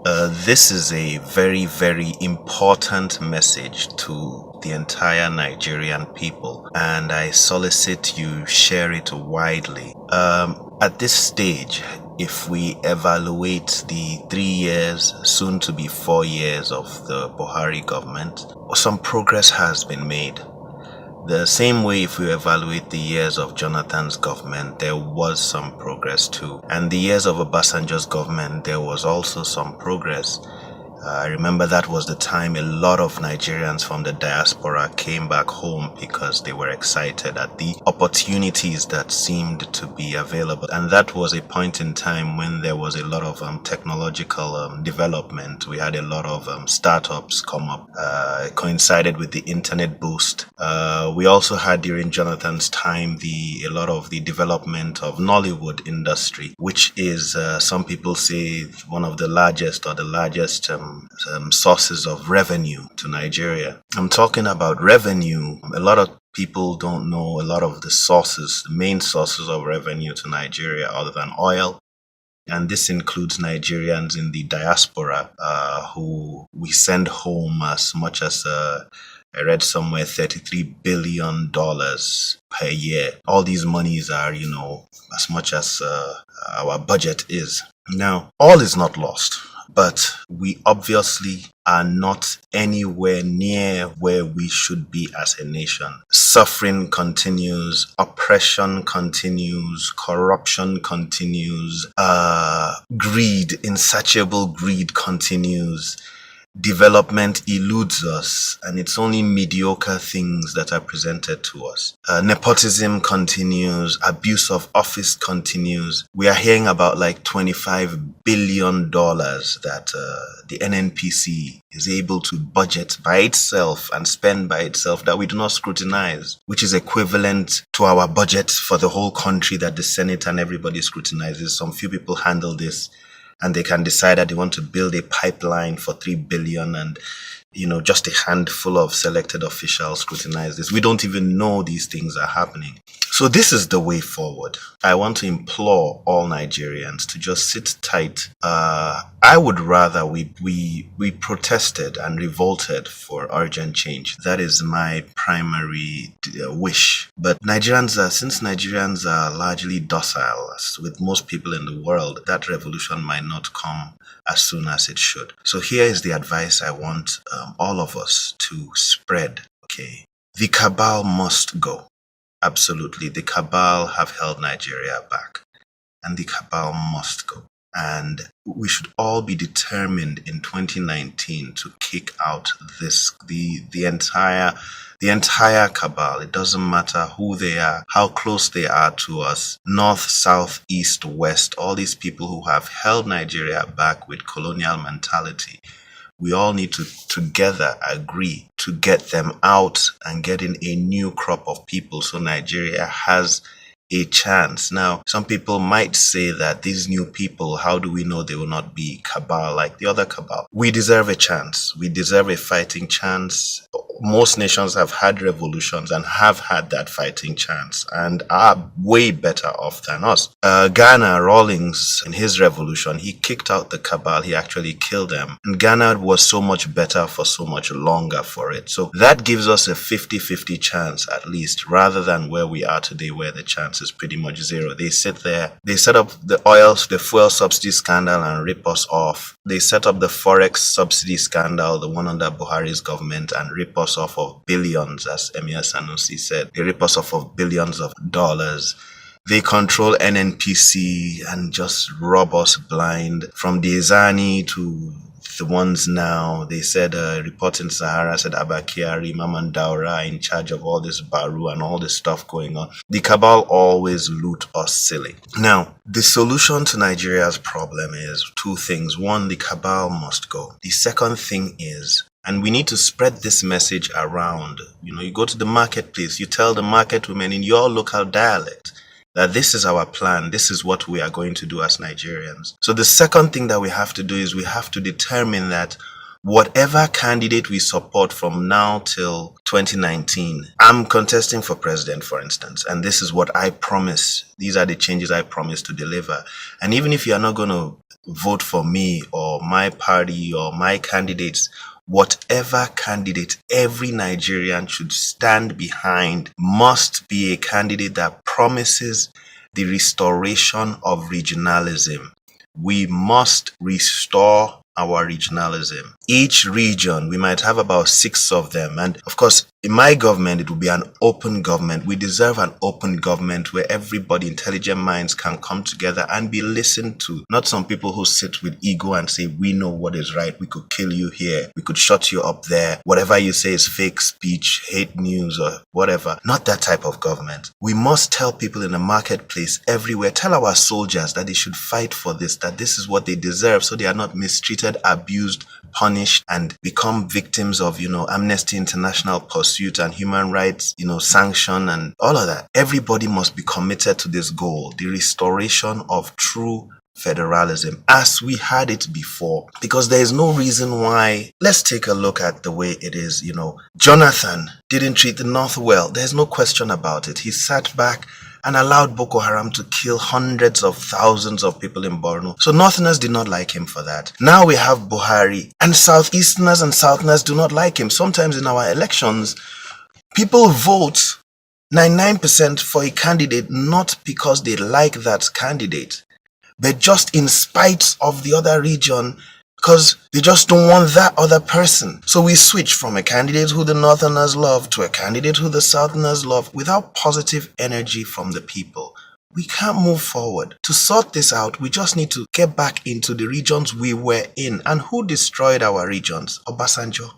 This is a very, very important message to the entire Nigerian people, and I solicit you share it widely. At this stage, if we evaluate the 3 years, soon to be 4 years of the Buhari government, some progress has been made. The same way, if we evaluate the years of Jonathan's government, there was some progress too. And the years of Obasanjo's government, there was also some progress. I remember that was the time a lot of Nigerians from the diaspora came back home because they were excited at the opportunities that seemed to be available. And that was a point in time when there was a lot of technological development. We had a lot of startups come up. It coincided with the internet boost. We also had during Jonathan's time a lot of the development of Nollywood industry, which is some people say one of the largest or the largest sources of revenue to Nigeria. I'm talking about revenue. A lot of people don't know a lot of the main sources of revenue to Nigeria other than oil. And this includes Nigerians in the diaspora who we send home as much as I read somewhere $33 billion per year. All these monies are, as much as our budget is. Now, all is not lost, but we obviously are not anywhere near where we should be as a nation. Suffering continues, oppression continues, corruption continues, greed, insatiable greed continues. Development eludes us, and it's only mediocre things that are presented to us. Nepotism continues, abuse of office continues. We are hearing about like $25 billion that the NNPC is able to budget by itself and spend by itself that we do not scrutinize, which is equivalent to our budget for the whole country that the Senate and everybody scrutinizes. Some few people handle this, and they can decide that they want to build a pipeline for $3 billion, and just a handful of selected officials scrutinize this. We don't even know these things are happening. So this is the way forward. I want to implore all Nigerians to just sit tight. I would rather we protested and revolted for urgent change. That is my primary wish. But since Nigerians are largely docile, as with most people in the world, that revolution might not come as soon as it should. So here is the advice I want all of us to spread. Okay, the cabal must go. Absolutely, the cabal have held Nigeria back, and the cabal must go. And we should all be determined in 2019 to kick out the entire cabal. It doesn't matter who they are, how close they are to us, north, south, east, west, all these people who have held Nigeria back with colonial mentality. We all need to together agree to get them out and get in a new crop of people so Nigeria has a chance. Now, some people might say that these new people, how do we know they will not be cabal like the other cabal? We deserve a chance. We deserve a fighting chance. Most nations have had revolutions and have had that fighting chance and are way better off than us. Ghana, Rawlings, in his revolution, he kicked out the cabal. He actually killed them. And Ghana was so much better for so much longer for it. So that gives us a 50-50 chance at least, rather than where we are today, where the chance is pretty much zero. They sit there, they set up the fuel subsidy scandal and rip us off. They set up the forex subsidy scandal, the one under Buhari's government, and rip us off of billions, as Emir Sanusi said. They rip us off of billions of dollars. They control NNPC and just rob us blind. From the Izani to the ones now, they said, reporting Sahara said Abba Kyari, Maman Daura in charge of all this Baru and all this stuff going on. The cabal always loot us silly. Now, the solution to Nigeria's problem is two things. One, the cabal must go. The second thing is, and we need to spread this message around. You go to the marketplace, you tell the market women in your local dialect that this is our plan, this is what we are going to do as Nigerians. So the second thing that we have to do is we have to determine that whatever candidate we support from now till 2019, I'm contesting for president, for instance, and this is what I promise. These are the changes I promise to deliver. And even if you are not going to vote for me or my party or my candidates. Whatever candidate every Nigerian should stand behind must be a candidate that promises the restoration of regionalism. We must restore our regionalism. Each region, we might have about 6 of them. And of course, in my government, it will be an open government. We deserve an open government where everybody, intelligent minds, can come together and be listened to. Not some people who sit with ego and say, we know what is right. We could kill you here. We could shut you up there. Whatever you say is fake speech, hate news, or whatever. Not that type of government. We must tell people in the marketplace everywhere, tell our soldiers that they should fight for this, that this is what they deserve, so they are not mistreated, abused, punished, and become victims of, Amnesty International pursuit and human rights, sanction and all of that. Everybody must be committed to this goal, the restoration of true federalism as we had it before, because there is no reason why. Let's take a look at the way it is. Jonathan didn't treat the North well. There's no question about it. He sat back and allowed Boko Haram to kill hundreds of thousands of people in Borno. So Northerners did not like him for that. Now we have Buhari, and Southeasterners and Southerners do not like him. Sometimes in our elections, people vote 99% for a candidate not because they like that candidate, but just in spite of the other region, because they just don't want that other person. So we switch from a candidate who the Northerners love to a candidate who the Southerners love without positive energy from the people. We can't move forward. To sort this out, we just need to get back into the regions we were in. And who destroyed our regions? Obasanjo.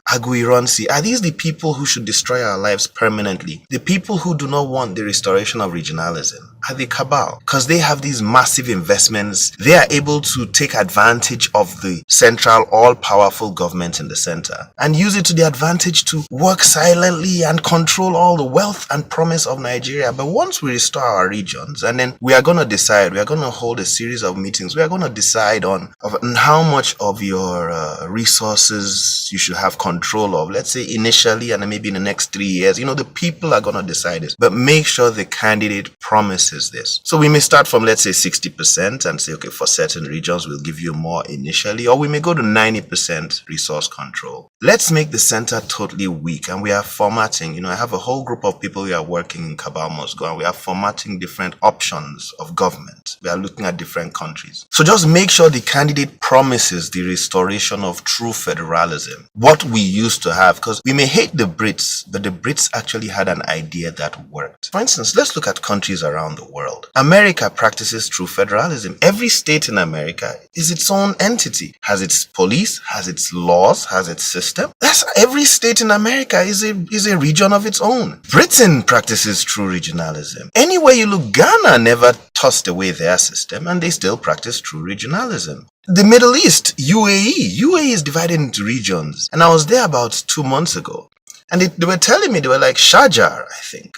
Aguiyi-Ironsi. Are these the people who should destroy our lives permanently? The people who do not want the restoration of regionalism are the cabal, because they have these massive investments. They are able to take advantage of the central, all-powerful government in the center and use it to their advantage to work silently and control all the wealth and promise of Nigeria. But once we restore our regions, and then we are going to decide, we are going to hold a series of meetings, we are going to decide on how much of your resources you should have control of, let's say initially, and then maybe in the next 3 years. The people are going to decide this, but make sure the candidate promises this. So we may start from, let's say, 60% and say, okay, for certain regions, we'll give you more initially, or we may go to 90% resource control. Let's make the center totally weak, and we are formatting. I have a whole group of people who are working in Cabal Moscow, and we are formatting different options of government. We are looking at different countries. So just make sure the candidate promises the restoration of true federalism, what we used to have, because we may hate the Brits, but the Brits actually had an idea that worked. For instance, let's look at countries around the world. America practices true federalism. Every state in America is its own entity, has its police, has its laws, has its system. Every state in America is a region of its own. Britain practices true regionalism. Anywhere you look, Ghana never tossed away their system, and they still practice true regionalism. The Middle East, UAE is divided into regions. And I was there about 2 months ago, and they were telling me, they were like, Sharjah, I think,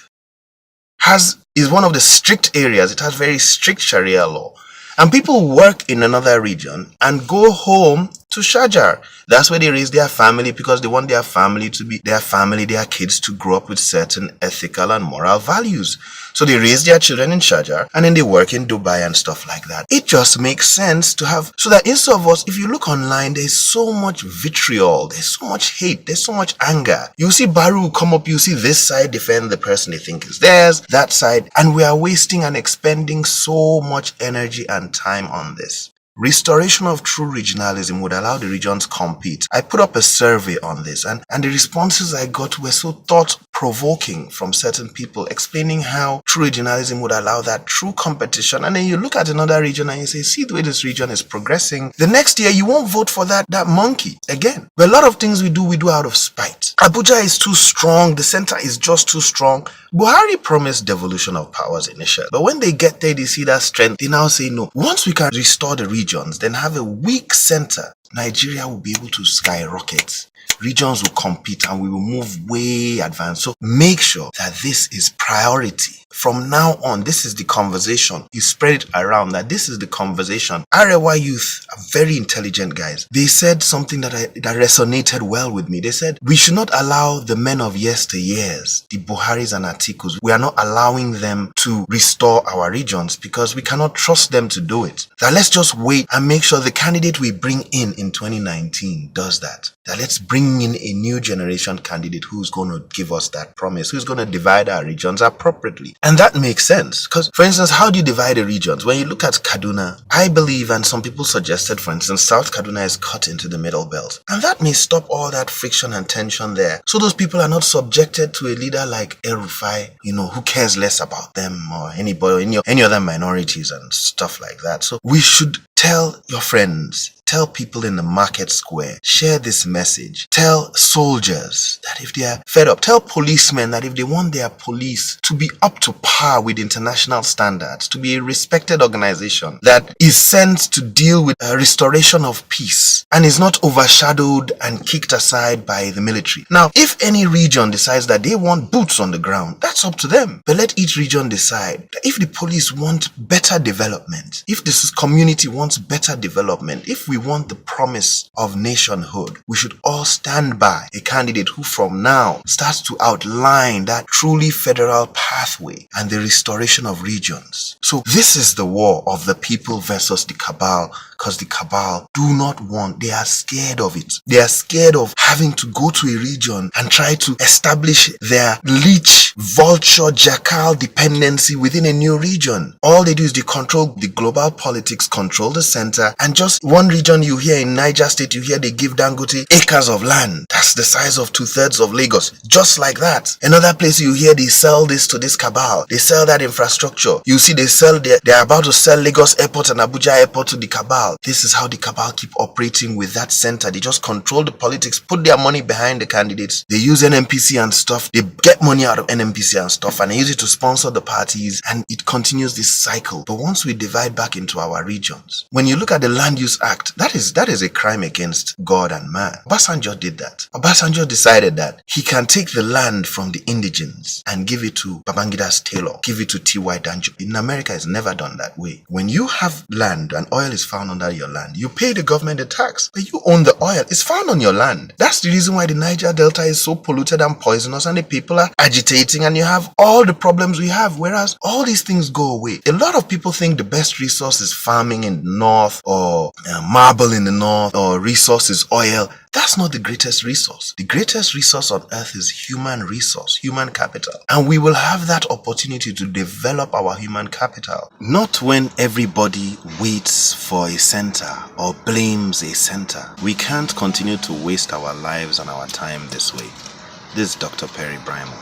is one of the strict areas. It has very strict Sharia law. And people work in another region and go home to Sharjah. That's where they raise their family, because they want their family to be their family, their kids to grow up with certain ethical and moral values. So they raise their children in Sharjah, and then they work in Dubai and stuff like that. It just makes sense to have, so that instead of us, if you look online, there's so much vitriol, there's so much hate, there's so much anger. You see Baru come up, you see this side defend the person they think is theirs, that side, and we are wasting and expending so much energy and time on this. Restoration of true regionalism would allow the regions compete. I put up a survey on this, and the responses I got were so thought-provoking from certain people, explaining how true regionalism would allow that true competition. And then you look at another region and you say, see the way this region is progressing. The next year you won't vote for that monkey again. But a lot of things we do out of spite. Abuja is too strong. The center is just too strong. Buhari promised devolution of powers initially, but when they get there, they see that strength. They now say, no, once we can restore the regions, then have a weak center, Nigeria will be able to skyrocket. regions will compete and we will move way advanced. So make sure that this is priority. From now on, this is the conversation. You spread it around that this is the conversation. Arewa youth are very intelligent guys. They said something that resonated well with me. They said, we should not allow the men of yesteryears, the Buharis and Atikus, we are not allowing them to restore our regions because we cannot trust them to do it. That let's just wait and make sure the candidate we bring in 2019 does that. That let's bring in a new generation candidate who's going to give us that promise, who's going to divide our regions appropriately. And that makes sense because, for instance, how do you divide the regions? When you look at Kaduna, I believe, and some people suggested, for instance, South Kaduna is cut into the middle belt. And that may stop all that friction and tension there. So those people are not subjected to a leader like El-Rufai, who cares less about them or anybody, any other minorities and stuff like that. So we should tell your friends, tell people in the market square, share this message. Tell soldiers that if they are fed up, tell policemen that if they want their police to be up to par with international standards, to be a respected organization that is sent to deal with a restoration of peace and is not overshadowed and kicked aside by the military. Now, if any region decides that they want boots on the ground, that's up to them. But let each region decide that if the police want better development, if this community wants better development, if we want the promise of nationhood, we should all stand by a candidate who from now starts to outline that truly federal pathway and the restoration of regions. So this is the war of the people versus the cabal, because the cabal do not want, they are scared of it. They are scared of having to go to a region and try to establish their leech, vulture, jackal dependency within a new region. All they do is they control the global politics, control the center, and just one region you hear in Niger State, you hear they give Dangote acres of land. That's the size of 2/3 of Lagos. Just like that. Another place you hear they sell this to this cabal. They sell that infrastructure. You see they're about to sell Lagos Airport and Abuja Airport to the cabal. This is how the cabal keep operating with that center. They just control the politics, put their money behind the candidates. They use NNPC and stuff. They get money out of NNPC and stuff and they use it to sponsor the parties, and it continues this cycle. But once we divide back into our regions, when you look at the Land Use Act, that is a crime against God and man. Obasanjo did that. Obasanjo decided that he can take the land from the indigenes and give it to Babangida's tailor, give it to T.Y. Danjo. In America, it's never done that way. When you have land and oil is found under your land, you pay the government a tax, but you own the oil. It's found on your land. That's the reason why the Niger Delta is so polluted and poisonous and the people are agitating and you have all the problems we have, whereas all these things go away. A lot of people think the best resource is farming in the north or marble in the north or resource is oil. That's not the greatest resource. The greatest resource on earth is human resource, human capital. And we will have that opportunity to develop our human capital. Not when everybody waits for a center or blames a center. We can't continue to waste our lives and our time this way. This is Dr. Perry Brymo.